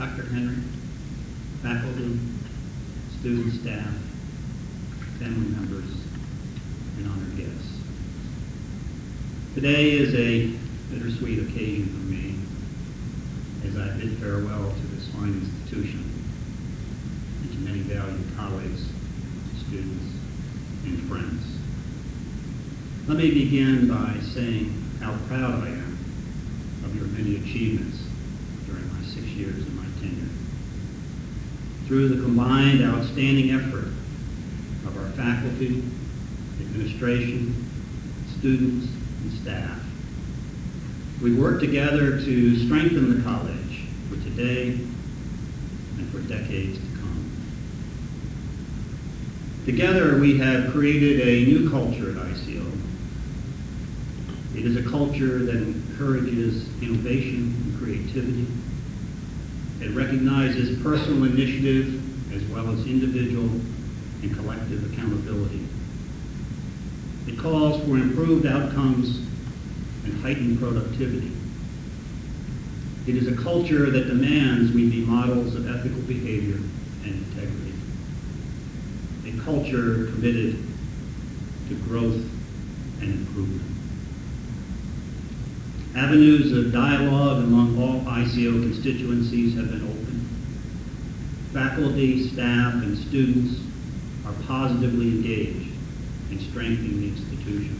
Dr. Henry, faculty, student staff, family members, and honored guests. Today is a bittersweet occasion for me as I bid farewell to this fine institution and to many valued colleagues, students, and friends. Let me begin by saying how proud I am of your many achievements during my 6 years of my tenure. Through the combined outstanding effort of our faculty, administration, students, and staff, we worked together to strengthen the college for today and for decades to come. Together, we have created a new culture at ICO. It is a culture that encourages innovation and creativity. It recognizes personal initiative as well as individual and collective accountability. It calls for improved outcomes and heightened productivity. It is a culture that demands we be models of ethical behavior and integrity. A culture committed to growth and improvement. Avenues of dialogue among all ICO constituencies have been opened. Faculty, staff, and students are positively engaged in strengthening the institution.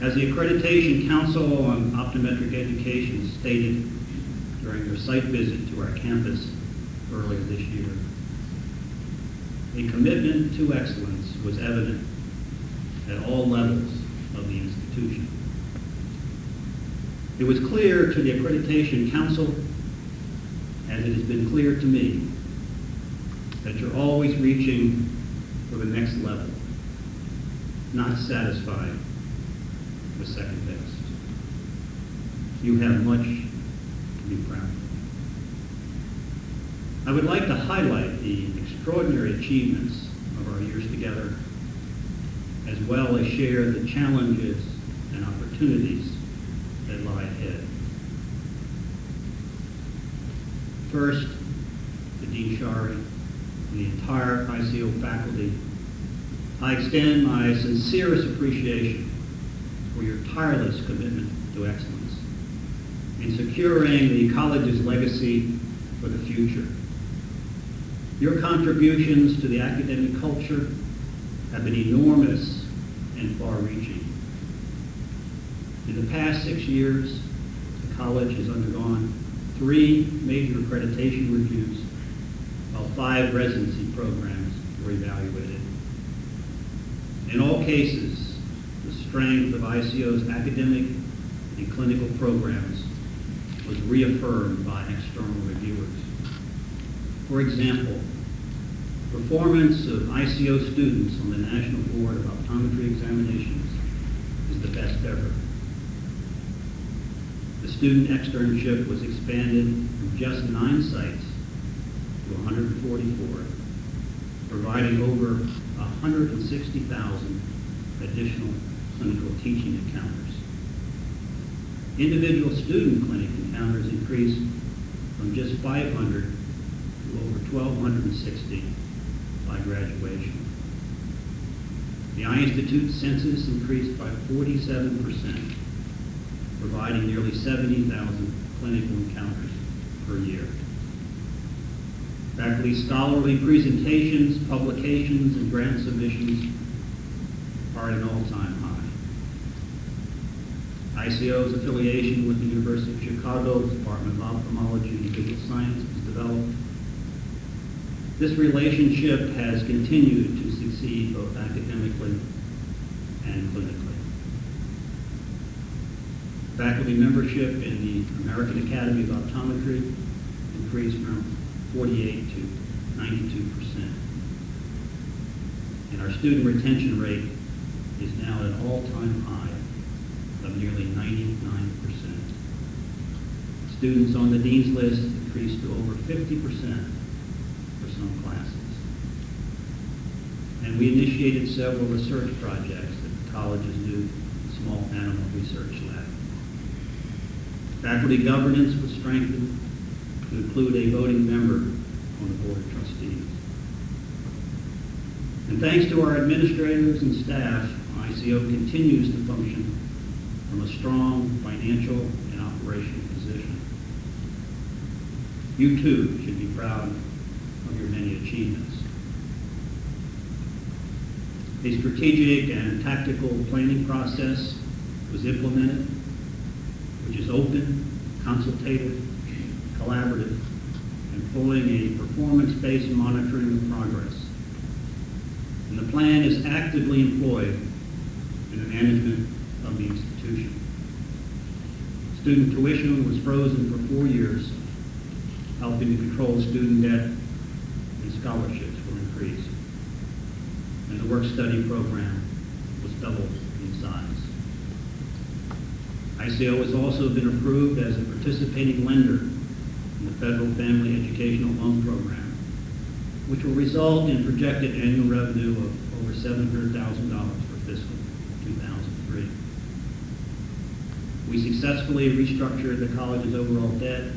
As the Accreditation Council on Optometric Education stated during their site visit to our campus earlier this year, a commitment to excellence was evident at all levels of the institution. It was clear to the Accreditation Council, as it has been clear to me, that you're always reaching for the next level, not satisfied with second best. You have much to be proud of. I would like to highlight the extraordinary achievements of our years together, as well as share the challenges and opportunities that lie ahead. First, to Dean Shari and the entire ICO faculty, I extend my sincerest appreciation for your tireless commitment to excellence in securing the college's legacy for the future. Your contributions to the academic culture have been enormous and far-reaching. In the past 6 years, the college has undergone 3 major accreditation reviews, while 5 residency programs were evaluated. In all cases, the strength of ICO's academic and clinical programs was reaffirmed by external reviewers. For example, performance of ICO students on the National Board of Optometry Examinations is the best ever. The student externship was expanded from just 9 sites to 144, providing over 160,000 additional clinical teaching encounters. Individual student clinic encounters increased from just 500 to over 1,260 by graduation. The Eye Institute census increased by 47%, providing nearly 70,000 clinical encounters per year. Faculty scholarly presentations, publications, and grant submissions are at an all-time high. ICO's affiliation with the University of Chicago's Department of Ophthalmology and Visual Science is developed. This relationship has continued to succeed both academically and clinically. Faculty membership in the American Academy of Optometry increased from 48 to 92%. And our student retention rate is now at an all-time high of nearly 99%. Students on the Dean's List increased to over 50% for some classes. And we initiated several research projects at the college's new small animal research lab. Faculty governance was strengthened, to include a voting member on the Board of Trustees. And thanks to our administrators and staff, ICO continues to function from a strong financial and operational position. You too should be proud of your many achievements. A strategic and tactical planning process was implemented, which is open, consultative, collaborative, and pulling a performance-based monitoring of progress. And the plan is actively employed in the management of the institution. Student tuition was frozen for 4 years, helping to control student debt, and scholarships were increased. And the work-study program was doubled in size. ICO has also been approved as a participating lender in the Federal Family Educational Loan Program, which will result in projected annual revenue of over $700,000 for fiscal 2003. We successfully restructured the college's overall debt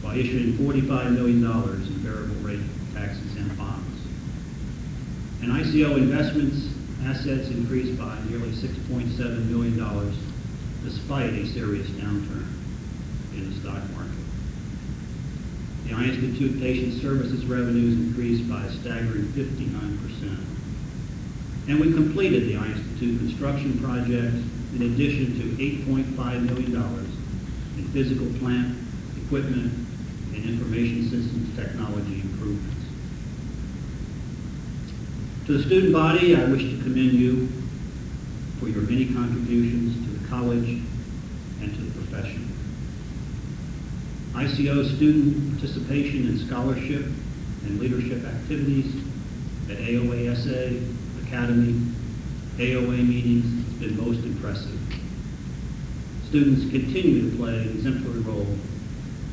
by issuing $45 million in variable rate tax-exempt bonds. And ICO investments assets increased by nearly $6.7 million despite a serious downturn in the stock market. The Eye Institute patient services revenues increased by a staggering 59%. And we completed the Eye Institute construction project in addition to $8.5 million in physical plant, equipment, and information systems technology improvements. To the student body, I wish to commend you for your many contributions to the college and to the profession. ICO student participation in scholarship and leadership activities at AOASA, Academy, AOA meetings has been most impressive. Students continue to play an exemplary role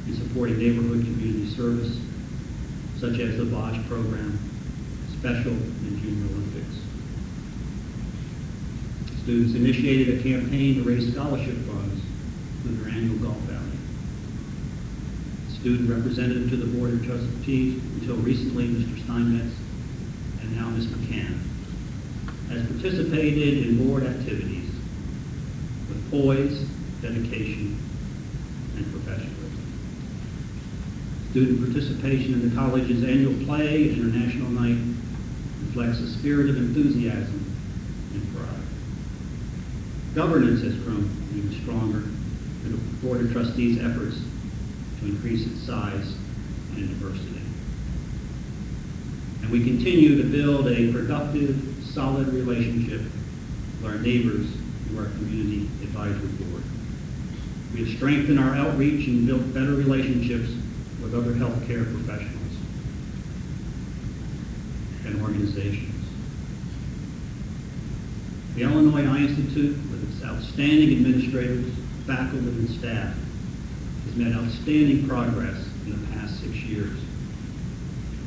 in supporting neighborhood community service, such as the Bosch program, Special and Junior Olympics. Students initiated a campaign to raise scholarship funds through their annual golf outing. Student representative to the Board of Trustees until recently, Mr. Steinmetz, and now Ms. McCann, has participated in board activities with poise, dedication, and professionalism. Student participation in the college's annual play and international night reflects a spirit of enthusiasm and pride. Governance has grown even stronger through the Board of Trustees' efforts to increase its size and diversity. And we continue to build a productive, solid relationship with our neighbors through our Community Advisory Board. We have strengthened our outreach and built better relationships with other healthcare professionals and organizations. The Illinois Eye Institute, with its outstanding administrators, faculty, and staff, has made outstanding progress in the past 6 years.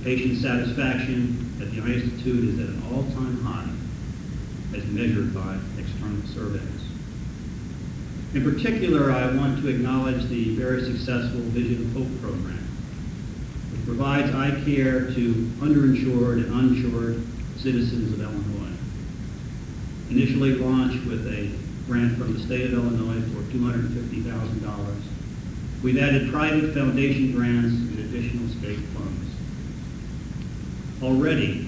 Patient satisfaction at the Eye Institute is at an all-time high as measured by external surveys. In particular, I want to acknowledge the very successful Vision of Hope program, which provides eye care to underinsured and uninsured citizens of Illinois. Initially launched with a grant from the state of Illinois for $250,000, we've added private foundation grants and additional state funds. Already,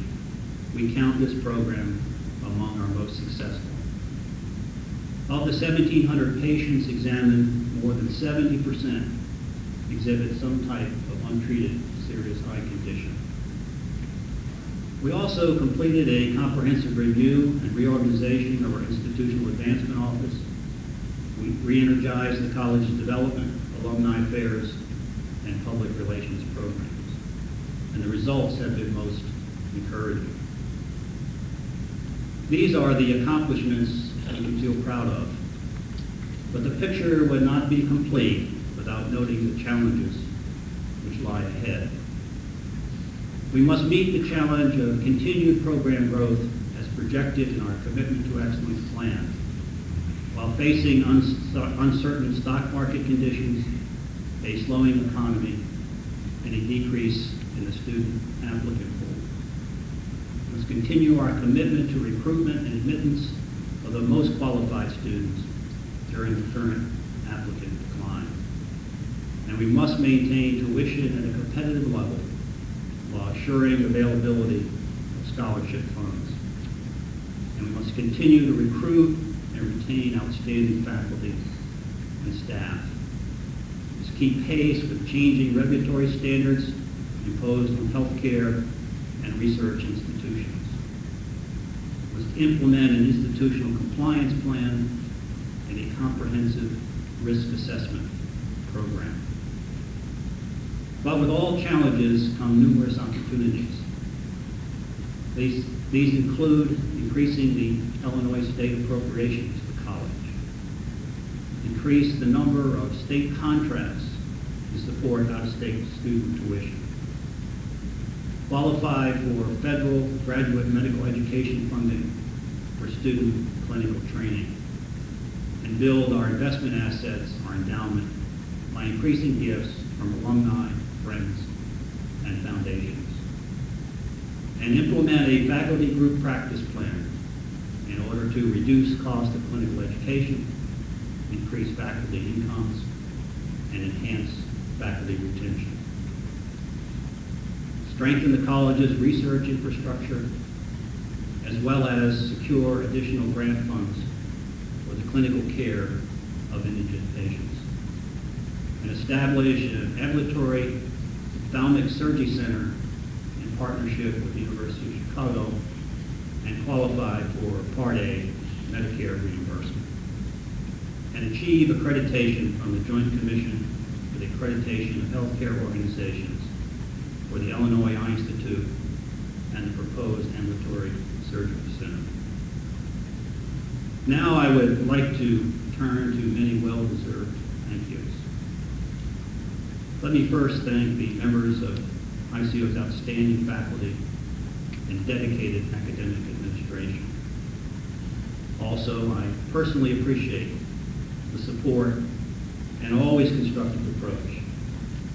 we count this program among our most successful. Of the 1,700 patients examined, more than 70% exhibit some type of untreated serious eye condition. We also completed a comprehensive review and reorganization of our Institutional Advancement Office. We re-energized the college's development, alumni affairs, and public relations programs. And the results have been most encouraging. These are the accomplishments that we feel proud of. But the picture would not be complete without noting the challenges which lie ahead. We must meet the challenge of continued program growth as projected in our Commitment to Excellence plan, while facing uncertain stock market conditions, a slowing economy, and a decrease in the student applicant pool. Let's continue our commitment to recruitment and admittance of the most qualified students during the current applicant decline. And we must maintain tuition at a competitive level while assuring availability of scholarship funds. And we must continue to recruit and retain outstanding faculty and staff. Let's keep pace with changing regulatory standards imposed on healthcare and research institutions. Let's implement an institutional compliance plan and a comprehensive risk assessment program. But with all challenges come numerous opportunities. These include increasing the Illinois state appropriations to college, increase the number of state contracts to support out-of-state student tuition, qualify for federal graduate medical education funding for student clinical training, and build our investment assets, our endowment, by increasing gifts from alumni, friends, and foundations. And implement a faculty group practice plan in order to reduce cost of clinical education, increase faculty incomes, and enhance faculty retention. Strengthen the college's research infrastructure, as well as secure additional grant funds for the clinical care of indigent patients. And establish an ambulatory ophthalmic surgery center in partnership with the University of Chicago and qualify for Part A Medicare reimbursement. And achieve accreditation from the Joint Commission for the Accreditation of Healthcare Organizations for the Illinois Eye Institute and the proposed ambulatory surgery center. Now I would like to turn to many well-deserved thank yous. Let me first thank the members of ICO's outstanding faculty and dedicated academic administration. Also, I personally appreciate the support and always constructive approach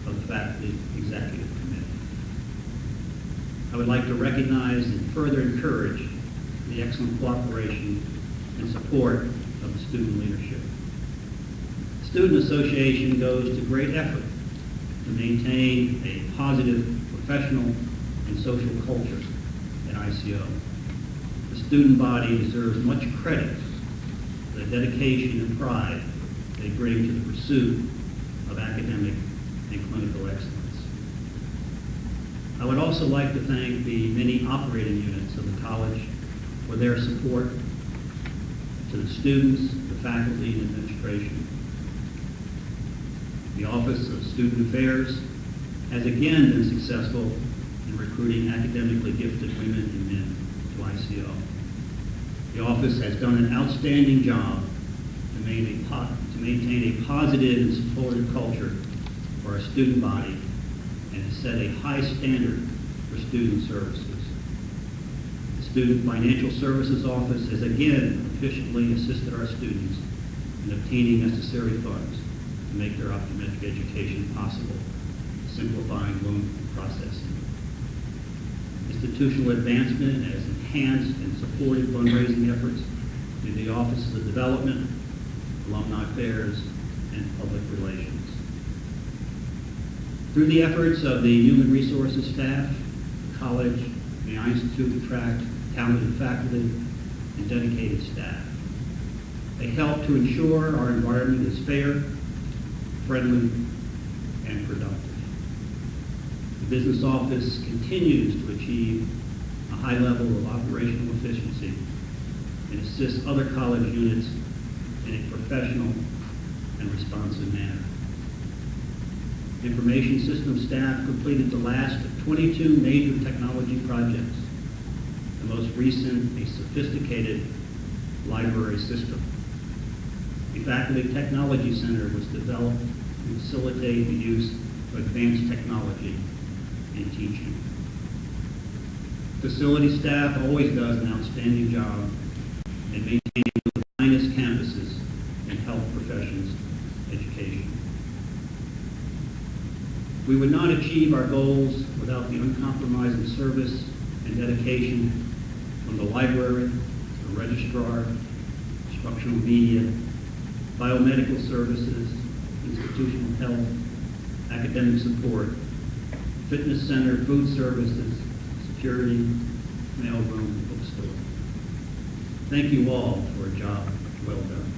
of the Faculty Executive Committee. I would like to recognize and further encourage the excellent cooperation and support of the student leadership. The Student Association goes to great effort to maintain a positive professional and social culture at ICO. The student body deserves much credit for the dedication and pride they bring to the pursuit of academic and clinical excellence. I would also like to thank the many operating units of the college for their support to the students, the faculty, and administration. The Office of Student Affairs has again been successful in recruiting academically gifted women and men to ICO. The office has done an outstanding job to maintain a positive and supportive culture for our student body and has set a high standard for student services. The Student Financial Services Office has again efficiently assisted our students in obtaining necessary funds to make their optometric education possible, simplifying loan processing. Institutional advancement has enhanced and supported fundraising efforts through the Offices of Development, Alumni Affairs, and Public Relations. Through the efforts of the Human Resources staff, the college, and the Institute attract talented faculty and dedicated staff. They help to ensure our environment is fair, friendly, and productive. The business office continues to achieve a high level of operational efficiency and assists other college units in a professional and responsive manner. Information systems staff completed the last of 22 major technology projects, the most recent a sophisticated library system. The Faculty Technology Center was developed to facilitate the use of advanced technology in teaching. Facility staff always does an outstanding job in maintaining the finest campuses in health professions education. We would not achieve our goals without the uncompromising service and dedication from the library, the registrar, instructional media, biomedical services, institutional health, academic support, fitness center, food services, security, mailroom, and bookstore. Thank you all for a job well done.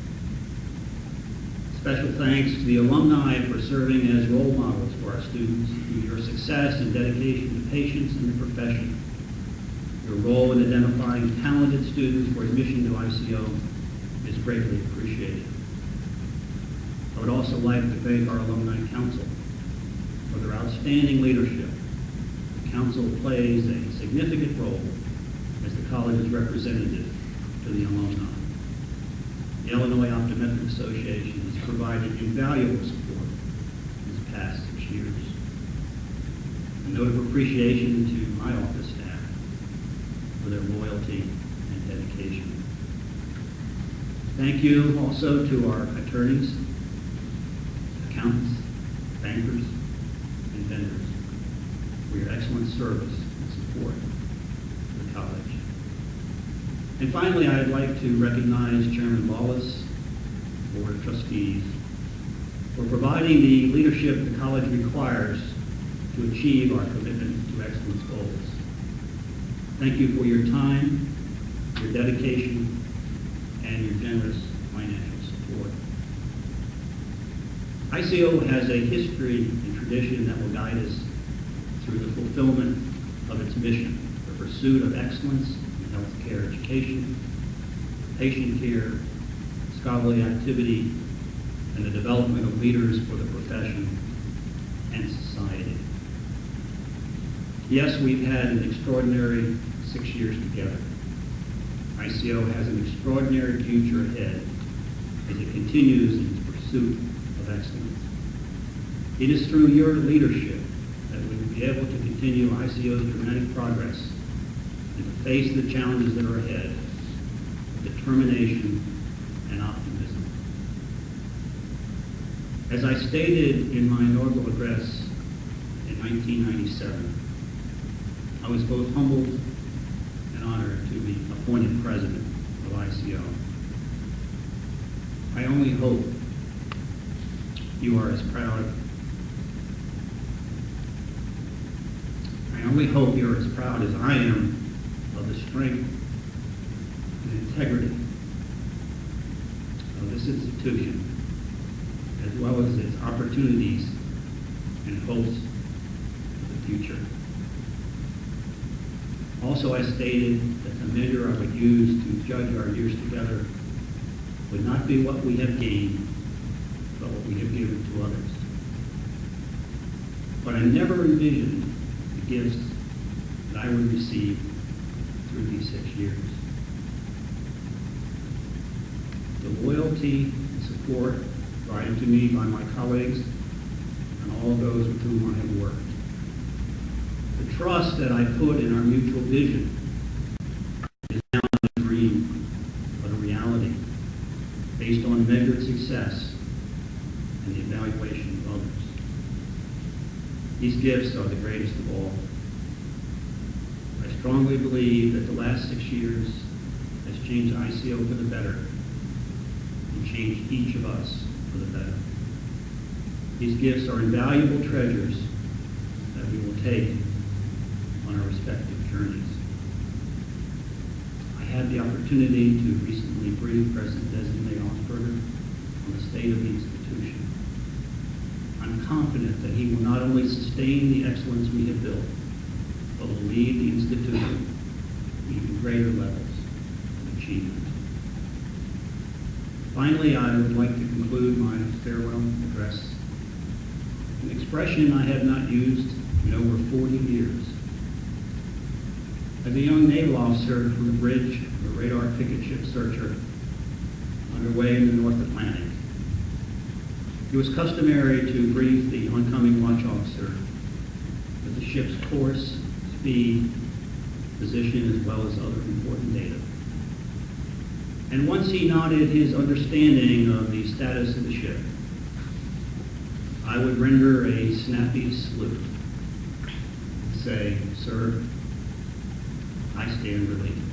Special thanks to the alumni for serving as role models for our students through your success and dedication to patients and the profession. Your role in identifying talented students for admission to ICO is greatly appreciated. I would also like to thank our Alumni Council for their outstanding leadership. The Council plays a significant role as the college's representative to the alumni. The Illinois Optometry Association has provided invaluable support these past 6 years. A note of appreciation to my office staff for their loyalty and dedication. Thank you also to our attorneys, accountants, bankers, and vendors for your excellent service and support to the college. And finally, I'd like to recognize Chairman Wallace, Board of Trustees, for providing the leadership the college requires to achieve our commitment to excellence goals. Thank you for your time, your dedication, and your generous financial support. ICO has a history and tradition that will guide us through the fulfillment of its mission, the pursuit of excellence in healthcare education, patient care, scholarly activity, and the development of leaders for the profession and society. Yes, we've had an extraordinary 6 years together. ICO has an extraordinary future ahead as it continues in its pursuit of excellence. It is through your leadership that we will be able to continue ICO's dramatic progress and to face the challenges that are ahead with determination and optimism. As I stated in my inaugural address in 1997, I was both humbled and honored to be appointed president of ICO. I only hope you are as proud. I only hope you're as proud as I am of the strength and integrity of this institution, as well as its opportunities and hopes for the future. Also, I stated that the measure I would use to judge our years together would not be what we have gained, but what we have given to others. But I never envisioned the gifts that I would receive through these 6 years. The loyalty and support provided to me by my colleagues and all those with whom I have worked. The trust that I put in our mutual vision is now not a dream, but a reality based on measured success and the evaluation of others. These gifts are the greatest of all. I strongly believe that the last 6 years has changed ICO for the better and changed each of us for the better. These gifts are invaluable treasures that we will take on our respective journeys. I had the opportunity to recently brief President-designate Osberger on the state of the institution. I'm confident that he will not only sustain the excellence we have built, but will lead the institution to even greater levels of achievement. Finally, I would like to conclude my farewell address, an expression I have not used in over 40 years. As a young naval officer from the bridge of a radar picket ship searcher underway in the North Atlantic, it was customary to brief the oncoming watch officer with the ship's course, speed, position, as well as other important data. And once he nodded his understanding of the status of the ship, I would render a snappy salute. Say, sir, I stand relieved.